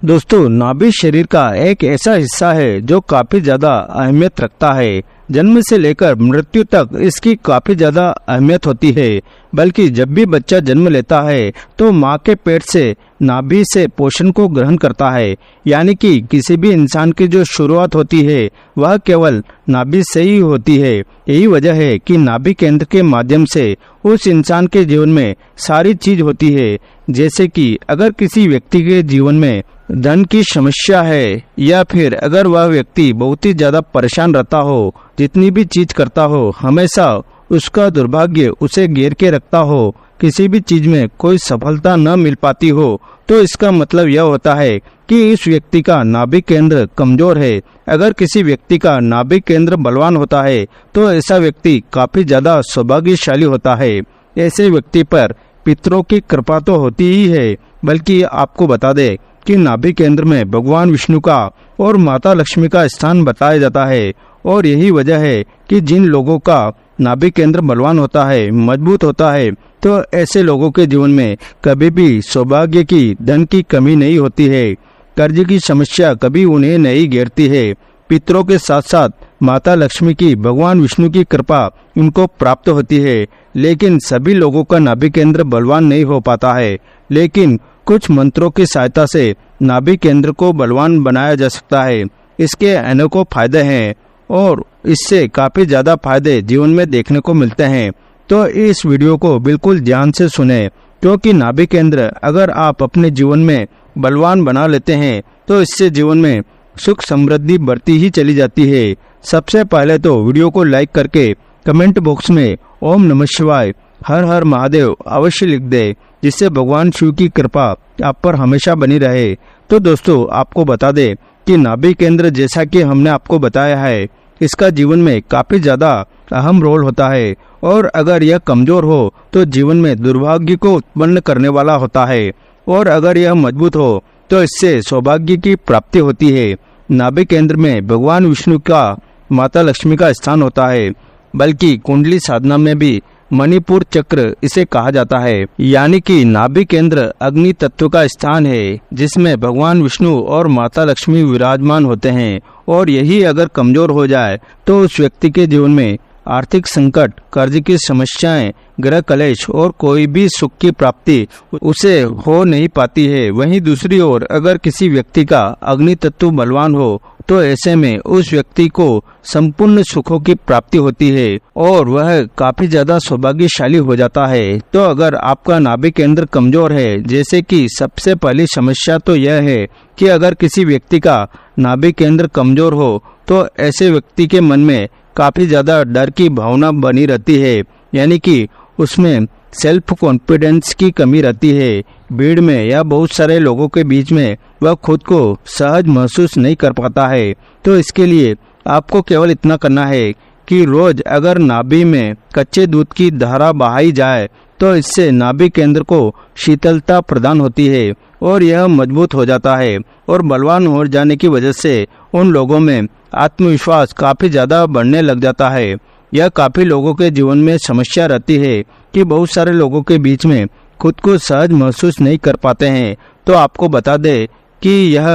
दोस्तों, नाभि शरीर का एक ऐसा हिस्सा है जो काफी ज्यादा अहमियत रखता है। जन्म से लेकर मृत्यु तक इसकी काफी ज्यादा अहमियत होती है। बल्कि जब भी बच्चा जन्म लेता है तो माँ के पेट से नाभि से पोषण को ग्रहण करता है। यानी कि किसी भी इंसान की जो शुरुआत होती है वह केवल नाभि से ही होती है। यही वजह है कि नाभि केंद्र के माध्यम से उस इंसान के जीवन में सारी चीज होती है। जैसे कि अगर किसी व्यक्ति के जीवन में धन की समस्या है या फिर अगर वह व्यक्ति बहुत ही ज्यादा परेशान रहता हो, जितनी भी चीज करता हो हमेशा उसका दुर्भाग्य उसे घेर के रखता हो, किसी भी चीज में कोई सफलता न मिल पाती हो, तो इसका मतलब यह होता है कि इस व्यक्ति का नाभि केंद्र कमजोर है। अगर किसी व्यक्ति का नाभि केंद्र बलवान होता है तो ऐसा व्यक्ति काफी ज्यादा सौभाग्यशाली होता है। ऐसे व्यक्ति पर पितरों की कृपा तो होती ही है, बल्कि आपको बता दे कि नाभि केंद्र में भगवान विष्णु का और माता लक्ष्मी का स्थान बताया जाता है। और यही वजह है कि जिन लोगों का नाभि केंद्र बलवान होता है, मजबूत होता है, तो ऐसे लोगों के जीवन में कभी भी सौभाग्य की, धन की कमी नहीं होती है। कर्ज की समस्या कभी उन्हें नहीं घेरती है। पितरों के साथ साथ माता लक्ष्मी की, भगवान विष्णु की कृपा उनको प्राप्त होती है। लेकिन सभी लोगों का नाभि केंद्र बलवान नहीं हो पाता है। लेकिन कुछ मंत्रों की सहायता से नाभि केंद्र को बलवान बनाया जा सकता है। इसके अनेकों फायदे हैं और इससे काफी ज्यादा फायदे जीवन में देखने को मिलते हैं। तो इस वीडियो को बिल्कुल ध्यान से सुने, क्योंकि नाभि केंद्र अगर आप अपने जीवन में बलवान बना लेते हैं तो इससे जीवन में सुख समृद्धि बढ़ती ही चली जाती है। सबसे पहले तो वीडियो को लाइक करके कमेंट बॉक्स में ओम नमः शिवाय, हर हर महादेव अवश्य लिख दे, जिससे भगवान शिव की कृपा आप पर हमेशा बनी रहे। तो दोस्तों, आपको बता दे कि नाभि केंद्र, जैसा कि हमने आपको बताया है, इसका जीवन में काफी ज्यादा अहम रोल होता है। और अगर यह कमजोर हो तो जीवन में दुर्भाग्य को उत्पन्न करने वाला होता है। और अगर यह मजबूत हो तो इससे सौभाग्य की प्राप्ति होती है। नाभि केंद्र में भगवान विष्णु का, माता लक्ष्मी का स्थान होता है। बल्कि कुंडली साधना में भी मणिपुर चक्र इसे कहा जाता है। यानी कि नाभि केंद्र अग्नि तत्व का स्थान है, जिसमें भगवान विष्णु और माता लक्ष्मी विराजमान होते हैं। और यही अगर कमजोर हो जाए तो उस व्यक्ति के जीवन में आर्थिक संकट, कर्ज की समस्याएं, ग्रह कलेश और कोई भी सुख की प्राप्ति उसे हो नहीं पाती है। वहीं दूसरी ओर अगर किसी व्यक्ति का अग्नि तत्व बलवान हो तो ऐसे में उस व्यक्ति को संपूर्ण सुखों की प्राप्ति होती है और वह काफी ज्यादा सौभाग्यशाली हो जाता है। तो अगर आपका नाभि केंद्र कमजोर है, जैसे कि सबसे पहली समस्या तो यह है कि अगर किसी व्यक्ति का नाभि केंद्र कमजोर हो तो ऐसे व्यक्ति के मन में काफी ज्यादा डर की भावना बनी रहती है। यानी कि उसमें सेल्फ कॉन्फिडेंस की कमी रहती है। भीड़ में या बहुत सारे लोगों के बीच में वह खुद को सहज महसूस नहीं कर पाता है। तो इसके लिए आपको केवल इतना करना है कि रोज अगर नाभि में कच्चे दूध की धारा बहाई जाए तो इससे नाभि केंद्र को शीतलता प्रदान होती है और यह मजबूत हो जाता है। और बलवान हो जाने की वजह से उन लोगों में आत्मविश्वास काफी ज्यादा बढ़ने लग जाता है। यह काफी लोगों के जीवन में समस्या रहती है कि बहुत सारे लोगों के बीच में खुद को सहज महसूस नहीं कर पाते हैं। तो आपको बता दे कि यह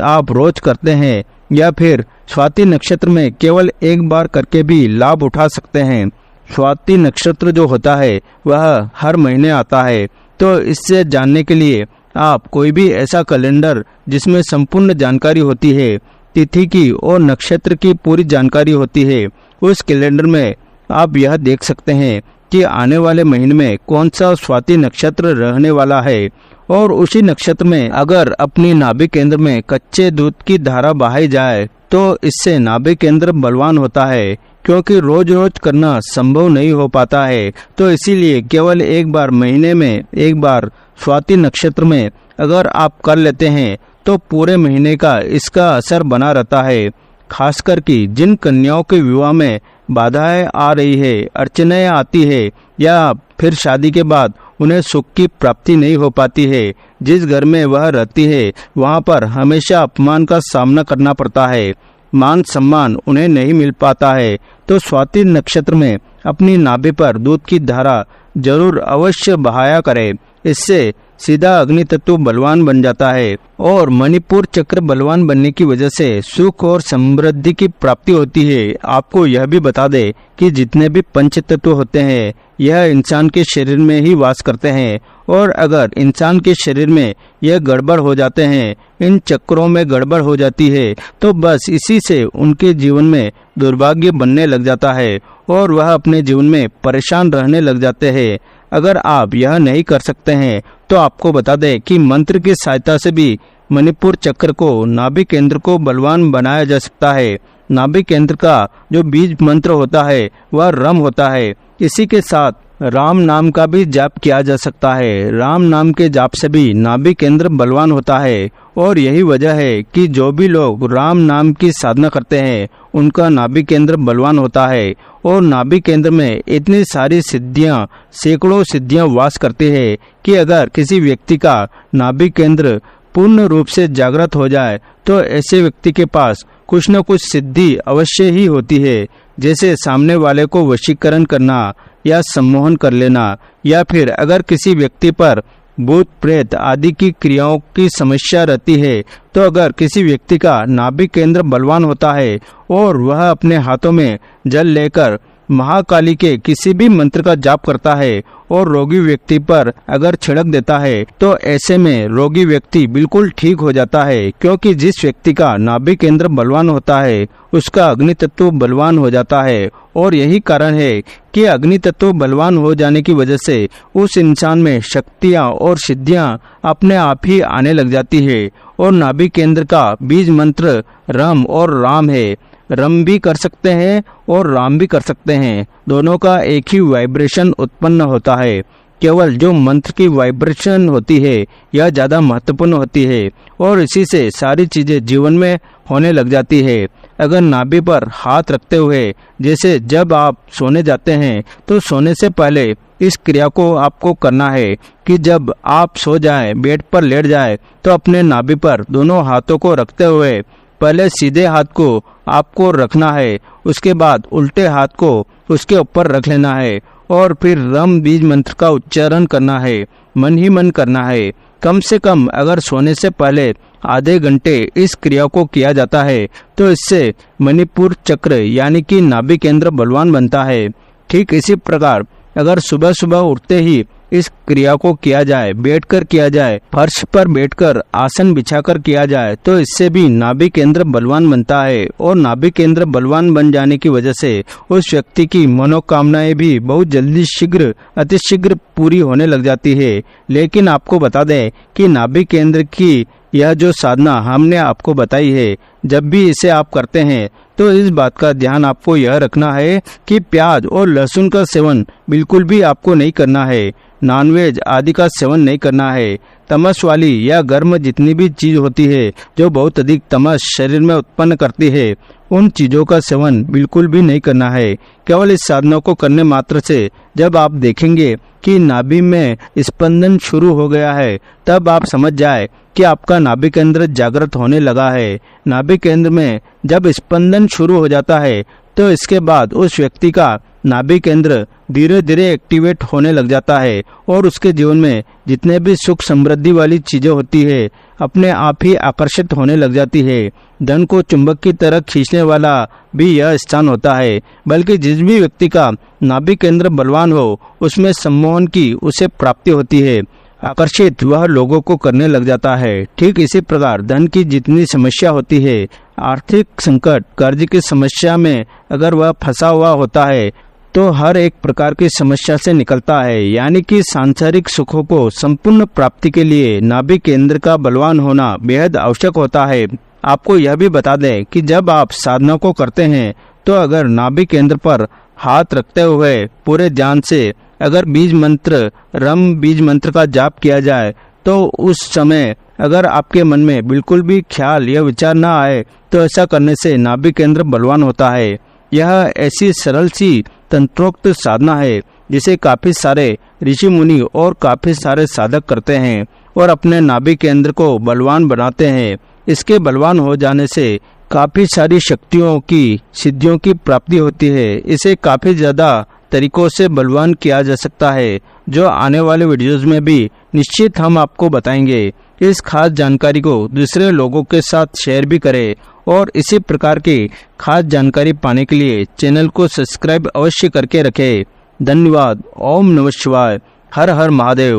आप रोज करते हैं या फिर स्वाति नक्षत्र में केवल एक बार करके भी लाभ उठा सकते हैं। स्वाति नक्षत्र जो होता है वह हर महीने आता है। तो इससे जानने के लिए आप कोई भी ऐसा कैलेंडर जिसमें संपूर्ण जानकारी होती है, तिथि की और नक्षत्र की पूरी जानकारी होती है, उस कैलेंडर में आप यह देख सकते हैं कि आने वाले महीने में कौन सा स्वाति नक्षत्र रहने वाला है। और उसी नक्षत्र में अगर अपनी नाभि केंद्र में कच्चे दूध की धारा बहाई जाए तो इससे नाभि केंद्र बलवान होता है, क्योंकि रोज रोज करना संभव नहीं हो पाता है। तो इसीलिए केवल एक बार, महीने में एक बार स्वाति नक्षत्र में अगर आप कर लेते हैं तो पूरे महीने का इसका असर बना रहता है। खासकर कि जिन कन्याओं के विवाह में बाधाएं आ रही है, अड़चनें आती है या फिर शादी के बाद उन्हें सुख की प्राप्ति नहीं हो पाती है, जिस घर में वह रहती है वहां पर हमेशा अपमान का सामना करना पड़ता है, मान सम्मान उन्हें नहीं मिल पाता है, तो स्वाति नक्षत्र में अपनी नाभि पर दूध की धारा जरूर अवश्य बहाया करें। इससे सीधा अग्नि तत्व बलवान बन जाता है। और मणिपुर चक्र बलवान बनने की वजह से सुख और समृद्धि की प्राप्ति होती है। आपको यह भी बता दे कि जितने भी पंच तत्व होते हैं यह इंसान के शरीर में ही वास करते हैं, और अगर इंसान के शरीर में यह गड़बड़ हो जाते हैं, इन चक्रों में गड़बड़ हो जाती है, तो बस इसी से उनके जीवन में दुर्भाग्य बनने लग जाता है और वह अपने जीवन में परेशान रहने लग जाते हैं। अगर आप यह नहीं कर सकते हैं तो आपको बता दें कि मंत्र की सहायता से भी मणिपुर चक्र को, नाभि केंद्र को बलवान बनाया जा सकता है। नाभि केंद्र का जो बीज मंत्र होता है वह रम होता है। इसी के साथ राम नाम का भी जाप किया जा सकता है। राम नाम के जाप से भी नाभि केंद्र बलवान होता है, और यही वजह है कि जो भी लोग राम नाम की साधना करते हैं उनका नाभि केंद्र बलवान होता है। और नाभि केंद्र में इतनी सारी सिद्धियां, सैकड़ों सिद्धियां वास करती है कि अगर किसी व्यक्ति का नाभि केंद्र पूर्ण रूप से जागृत हो जाए तो ऐसे व्यक्ति के पास कुछ न कुछ सिद्धि अवश्य ही होती है। जैसे सामने वाले को वशीकरण करना या सम्मोहन कर लेना, या फिर अगर किसी व्यक्ति पर भूत प्रेत आदि की क्रियाओं की समस्या रहती है, तो अगर किसी व्यक्ति का नाभि केंद्र बलवान होता है और वह अपने हाथों में जल लेकर महाकाली के किसी भी मंत्र का जाप करता है और रोगी व्यक्ति पर अगर छिड़क देता है, तो ऐसे में रोगी व्यक्ति बिल्कुल ठीक हो जाता है, क्योंकि जिस व्यक्ति का नाभि केंद्र बलवान होता है उसका अग्नि तत्व बलवान हो जाता है। और यही कारण है कि अग्नि तत्व बलवान हो जाने की वजह से उस इंसान में शक्तियां और सिद्धियां अपने आप ही आने लग जाती है। और नाभि केंद्र का बीज मंत्र रम और राम है। रम भी कर सकते हैं और राम भी कर सकते हैं, दोनों का एक ही वाइब्रेशन उत्पन्न होता है। केवल जो मंत्र की वाइब्रेशन होती है यह ज़्यादा महत्वपूर्ण होती है, और इसी से सारी चीज़ें जीवन में होने लग जाती है। अगर नाभि पर हाथ रखते हुए, जैसे जब आप सोने जाते हैं तो सोने से पहले इस क्रिया को आपको करना है कि जब आप सो जाएं, बेड पर लेट जाएं, तो अपने नाभि पर दोनों हाथों को रखते हुए पहले सीधे हाथ को आपको रखना है, उसके बाद उल्टे हाथ को उसके ऊपर रख लेना है, और फिर रम बीज मंत्र का उच्चारण करना है, मन ही मन करना है। कम से कम अगर सोने से पहले आधे घंटे इस क्रिया को किया जाता है तो इससे मणिपुर चक्र यानी कि नाभि केंद्र बलवान बनता है। ठीक इसी प्रकार अगर सुबह सुबह उठते ही इस क्रिया को किया जाए, बैठकर किया जाए, फर्श पर बैठकर आसन बिछाकर किया जाए, तो इससे भी नाभि केंद्र बलवान बनता है। और नाभि केंद्र बलवान बन जाने की वजह से उस व्यक्ति की मनोकामनाएं भी बहुत जल्दी अतिशीघ्र पूरी होने लग जाती है। लेकिन आपको बता दें कि नाभि केंद्र की यह जो साधना हमने आपको बताई है, जब भी इसे आप करते हैं तो इस बात का ध्यान आपको यह रखना है कि प्याज और लहसुन का सेवन बिल्कुल भी आपको नहीं करना है। नॉनवेज आदि का सेवन नहीं करना है। तमस वाली या गर्म जितनी भी चीज होती है जो बहुत अधिक तमस शरीर में उत्पन्न करती है, उन चीजों का सेवन बिल्कुल भी नहीं करना है। केवल इस साधना को करने मात्र से जब आप देखेंगे कि नाभि में स्पंदन शुरू हो गया है, तब आप समझ जाए कि आपका नाभि केंद्र जागृत होने लगा है। नाभि केंद्र में जब स्पंदन शुरू हो जाता है तो इसके बाद उस व्यक्ति का नाभि केंद्र धीरे धीरे एक्टिवेट होने लग जाता है, और उसके जीवन में जितने भी सुख समृद्धि वाली चीजें होती है अपने आप ही आकर्षित होने लग जाती है। धन को चुंबक की तरह खींचने वाला भी यह स्थान होता है। बल्कि जिस भी व्यक्ति का नाभि केंद्र बलवान हो उसमें सम्मोहन की उसे प्राप्ति होती है, आकर्षित वह लोगों को करने लग जाता है। ठीक इसी प्रकार धन की जितनी समस्या होती है, आर्थिक संकट, कर्ज की समस्या में अगर वह फंसा हुआ होता है तो हर एक प्रकार की समस्या से निकलता है। यानी कि सांसारिक सुखों को संपूर्ण प्राप्ति के लिए नाभि केंद्र का बलवान होना बेहद आवश्यक होता है। आपको यह भी बता दें कि जब आप साधना को करते हैं तो अगर नाभि केंद्र पर हाथ रखते हुए पूरे ध्यान से अगर रम बीज मंत्र का जाप किया जाए, तो उस समय अगर आपके मन में बिल्कुल भी ख्याल या विचार ना आए तो ऐसा करने से नाभि केंद्र बलवान होता है। यह ऐसी सरल सी तंत्रोक्त साधना है जिसे काफी सारे ऋषि मुनि और काफी सारे साधक करते हैं और अपने नाभि केंद्र को बलवान बनाते हैं। इसके बलवान हो जाने से काफी सारी शक्तियों की, सिद्धियों की प्राप्ति होती है। इसे काफी ज्यादा तरीकों से बलवान किया जा सकता है, जो आने वाले वीडियोस में भी निश्चित हम आपको बताएंगे। इस खास जानकारी को दूसरे लोगों के साथ शेयर भी करें और इसी प्रकार की खास जानकारी पाने के लिए चैनल को सब्सक्राइब अवश्य करके रखें। धन्यवाद। ओम नमः शिवाय। हर हर महादेव।